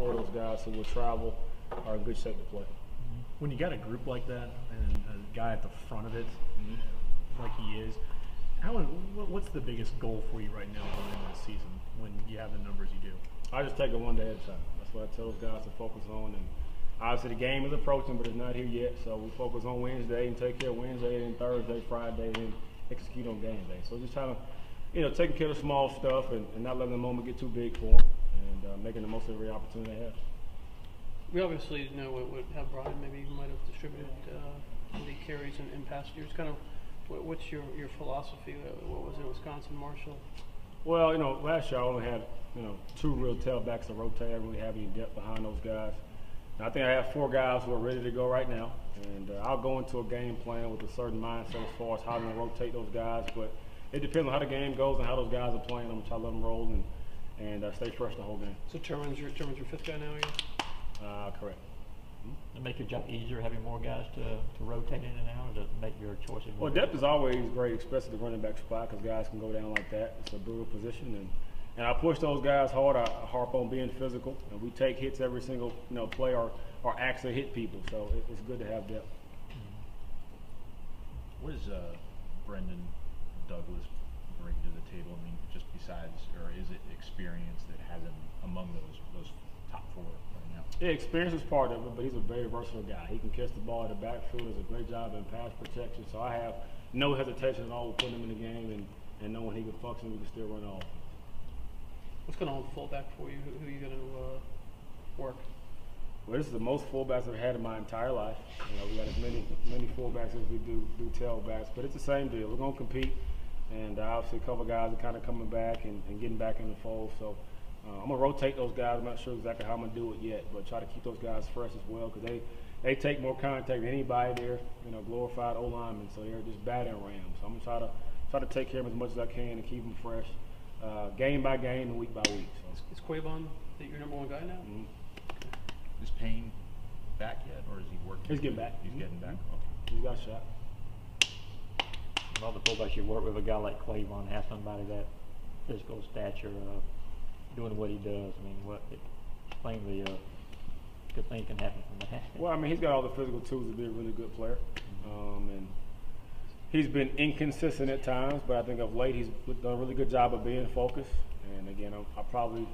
4 of those guys who will travel are in good shape to play. When you got a group like that and a guy at the front of it, like he is, what's the biggest goal for you right now going into the season when you have the numbers you do? I just take it one day at a time. That's what I tell those guys to focus on. And obviously the game is approaching, but it's not here yet. So we focus on Wednesday and take care of Wednesday, and Thursday, Friday, and execute on game day. So just trying to, taking care of the small stuff and not letting the moment get too big for them, and making the most of every opportunity they have. We obviously know how Brian maybe might have distributed the carries in past years. Kind of, what's your philosophy? What was it, Wisconsin, Marshall? Well, last year I only had 2 real tailbacks to rotate. I didn't really have any depth behind those guys. And I think I have 4 guys who are ready to go right now, and I'll go into a game plan with a certain mindset as far as how I'm going to rotate those guys. But it depends on how the game goes and how those guys are playing. I'm going to try to let them roll and stay fresh the whole game. So Terman's your 5th guy now, I guess? Correct. To make your job easier, having more guys to rotate in and out, or to make your choices more? Well, depth is always great, especially the running back spot, because guys can go down like that. It's a brutal position, and I push those guys hard. I harp on being physical, and we take hits every single play or actually hit people. So it's good to have depth. What does Brendan Douglas bring to the table? I mean, just besides, or is it experience that has him among those top 4 right now? Yeah, experience is part of it, but he's a very versatile guy. He can catch the ball in the backfield, does a great job in pass protection. So I have no hesitation at all with putting him in the game and knowing he can function, we can still run off. What's going on with fullback for you? Who are you going to work? Well, this is the most fullbacks I've had in my entire life. We got as many fullbacks as we do tailbacks, but it's the same deal. We're going to compete, and obviously a couple guys are kind of coming back and getting back in the fold. So I'm going to rotate those guys. I'm not sure exactly how I'm going to do it yet, but try to keep those guys fresh as well, because they take more contact than anybody. They're glorified O-linemen, so they're just batting rams. So I'm going to try to take care of them as much as I can and keep them fresh, game by game and week by week. So. Is Quavon your number 1 guy now? Mm-hmm. Is Payne back yet, or is he working? He's getting back. He's getting back. Okay. He's got a shot. All the fullbacks you work with, a guy like Quavon, have somebody that physical stature, doing what he does. I mean, plainly good thing can happen from that. Well, I mean, he's got all the physical tools to be a really good player, and he's been inconsistent at times, but I think of late he's done a really good job of being focused. And again, I probably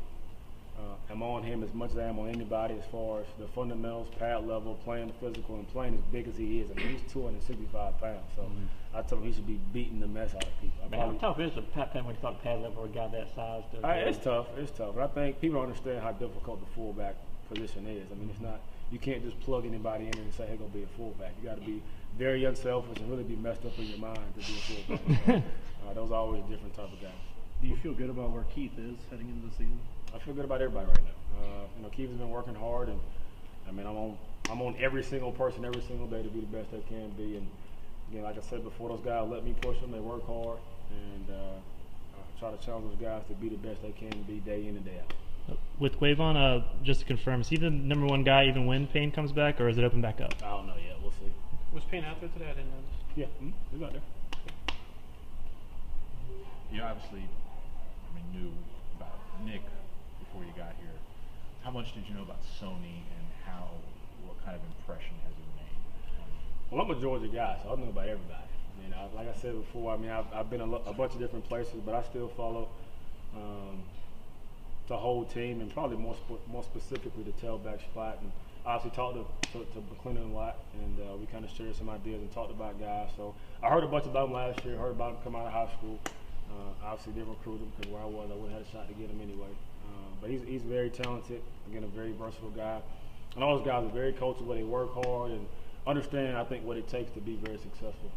am on him as much as I am on anybody as far as the fundamentals, pad level, playing the physical, and playing as big as he is. I mean, he's 265 pounds, so I tell him he should be beating the mess out of people. How tough is it when you talk pad level for a guy that size? It's tough. It's tough. But I think people don't understand how difficult the fullback position is. I mean, it's not. You can't just plug anybody in and say, "Hey, go be a fullback." You got to be very unselfish and really be messed up in your mind to be a fullback. So, those are always different type of guys. Do you feel good about where Keith is heading into the season? I feel good about everybody right now. Keith has been working hard, and I mean, I'm on every single person every single day to be the best they can be. And again, like I said before, those guys let me push them. They work hard, and I try to challenge those guys to be the best they can be day in and day out. With Quavon, just to confirm, is he the number 1 guy even when Payne comes back, or is it open back up? I don't know yet. We'll see. Was Payne out there today? I didn't notice. Yeah, he's out there. You obviously, knew about Nick before you got here. How much did you know about Sony, and what kind of impression has it made? Well, I'm a Georgia guy, so I know about everybody. I mean, like I said before, I've been a bunch of different places, but I still follow the whole team, and probably more specifically the tailback spot. And I obviously talked to McClendon a lot, and we kind of shared some ideas and talked about guys. So I heard a bunch about him last year, heard about him come out of high school. Obviously didn't recruit him, because where I was, I wouldn't have had a shot to get him anyway. But he's very talented, again, a very versatile guy. And all those guys are very coachable. They work hard and understand, I think, what it takes to be very successful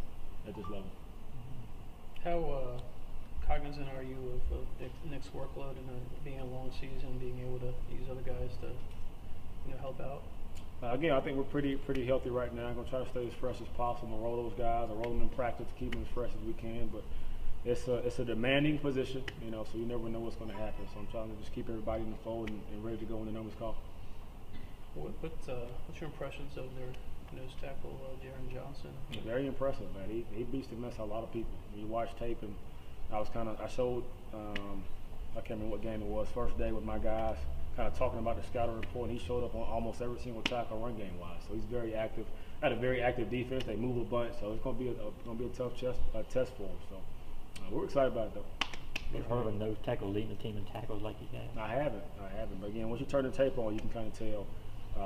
at this level. How cognizant are you of Nick's workload and being a long season, being able to use other guys to help out? Again, I think we're pretty healthy right now. I'm going to try to stay as fresh as possible. Roll those guys, or roll them in practice to keep them as fresh as we can. But it's a demanding position, so you never know what's going to happen. So I'm trying to just keep everybody in the fold and ready to go when the numbers call. What's your impressions of their nose tackle, Jaron Johnson? Very impressive, man. He beats the mess out of a lot of people. You watch tape, and I showed, I can't remember what game it was, first day with my guys, kind of talking about the scouting report, and he showed up on almost every single tackle run game wise. So he's very active. Had a very active defense. They move a bunch, so it's going to be a tough test for him. So we're excited about it though. You've heard of a nose tackle leading the team in tackles like he has. I haven't. But again, once you turn the tape on, you can kind of tell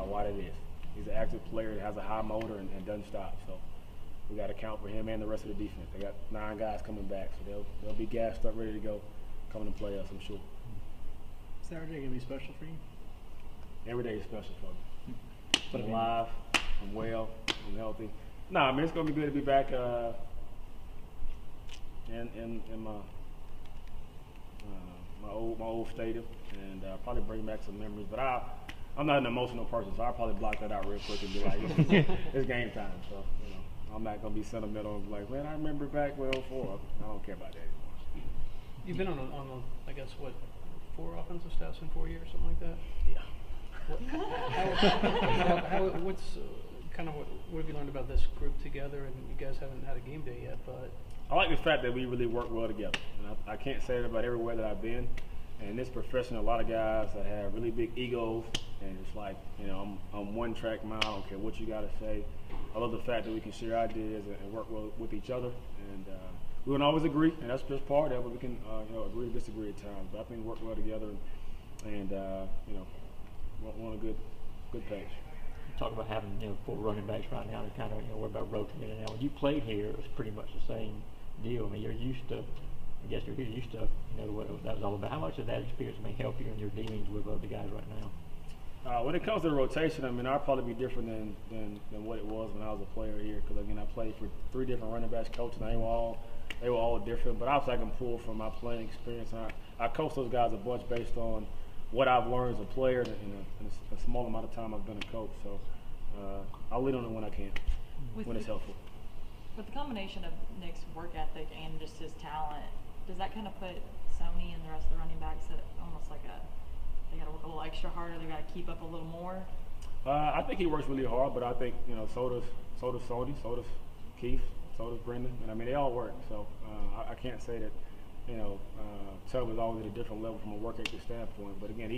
why that is. He's an active player that has a high motor and doesn't stop. So we got to count for him and the rest of the defense. They got 9 guys coming back, so they'll be gassed up, ready to go, coming to play us, I'm sure. Saturday gonna be special for you? Every day is special for me. But I'm alive, I'm well, I'm healthy. Nah, I mean, it's going to be good to be back in my old stadium, and probably bring back some memories. But I'm not an emotional person, so I'll probably block that out real quick and be like, it's game time. So, you know, I'm not going to be sentimental and be like, man, I remember back when 04. I don't care about that anymore. You've been on I guess, what, 4 offensive staffs in 4 years, something like that? Yeah. What's kind of what have you learned about this group together? And you guys haven't had a game day yet, but I like the fact that we really work well together. And I can't say that about everywhere that I've been. And in this profession, a lot of guys that have really big egos, and it's like, you know, I'm one track mind. I don't care what you got to say. I love the fact that we can share ideas and work well with each other. And we don't always agree, and that's just part of it. We can, agree to disagree at times. But I think we work well together, and we're on a good page. Talk about having 4 running backs right now. They're kind of worried about rotating it now. When you played here, it was pretty much the same deal. I mean, you're used to. I guess you're used to what that was all about. How much of that experience may help you in your dealings with the guys right now? When it comes to the rotation, I mean, I'll probably be different than what it was when I was a player here. Because again, I played for 3 different running backs coaches, and they were all different. But obviously, I can pull from my playing experience. And I coach those guys a bunch based on what I've learned as a player in a small amount of time I've been a coach. So I'll lead on it when I can, when it's helpful. With the combination of Nick's work ethic and just his talent, does that kind of put Sony and the rest of the running backs at almost like they got to work a little extra harder, they got to keep up a little more? I think he works really hard, but I think so does Sony, so does Keith, so does Brendan, and I mean they all work. So I can't say that Tub is always at a different level from a work ethic standpoint. But again,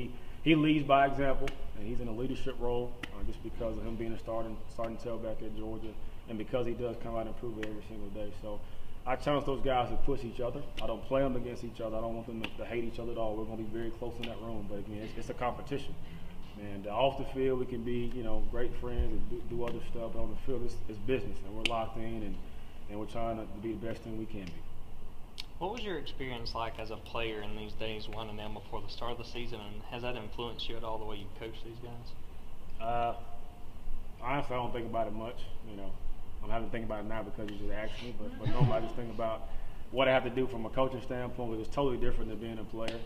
he leads by example, and he's in a leadership role just because of him being a starting tailback at Georgia, and because he does come out and prove it every single day. So I challenge those guys to push each other. I don't play them against each other. I don't want them to hate each other at all. We're going to be very close in that room. But again, it's a competition. And off the field, we can be, great friends and do other stuff. But on the field, it's business, and we're locked in, and we're trying to be the best thing we can be. What was your experience like as a player in these days, 1-0 before the start of the season, and has that influenced you at all the way you coach these guys? Honestly, I don't think about it much. I'm having to think about it now because you just asked me, but normally I just think about what I have to do from a coaching standpoint, which is totally different than being a player.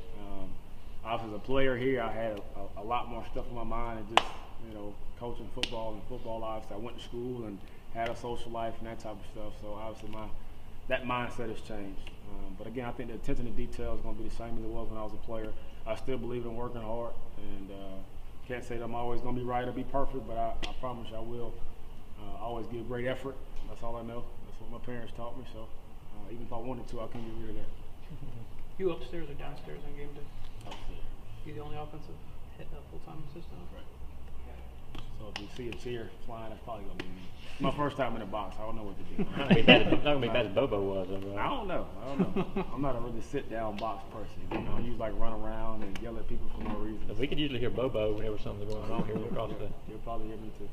Obviously, as a player here, I had a lot more stuff in my mind than just, coaching football and football. Obviously, I went to school and had a social life and that type of stuff. So obviously, that mindset has changed. But again, I think the attention to detail is going to be the same as it was when I was a player. I still believe in working hard, and can't say that I'm always going to be right or be perfect, but I promise you I will. Always give great effort. That's all I know. That's what my parents taught me. So even if I wanted to, I couldn't get rid of that. You upstairs or downstairs on game day? Upstairs. You the only offensive full-time assistant? Right. So if you see a chair flying, that's probably going to be me. My first time in a box. I don't know what to do. Not gonna be bad as Bobo was. I don't know. I'm not a really sit-down box person. I usually like run around and yell at people for no reason. We could usually hear Bobo whenever something's going on here across the. You'll probably hear me too.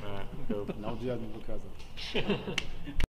All right, cool. Don't judge me because of it.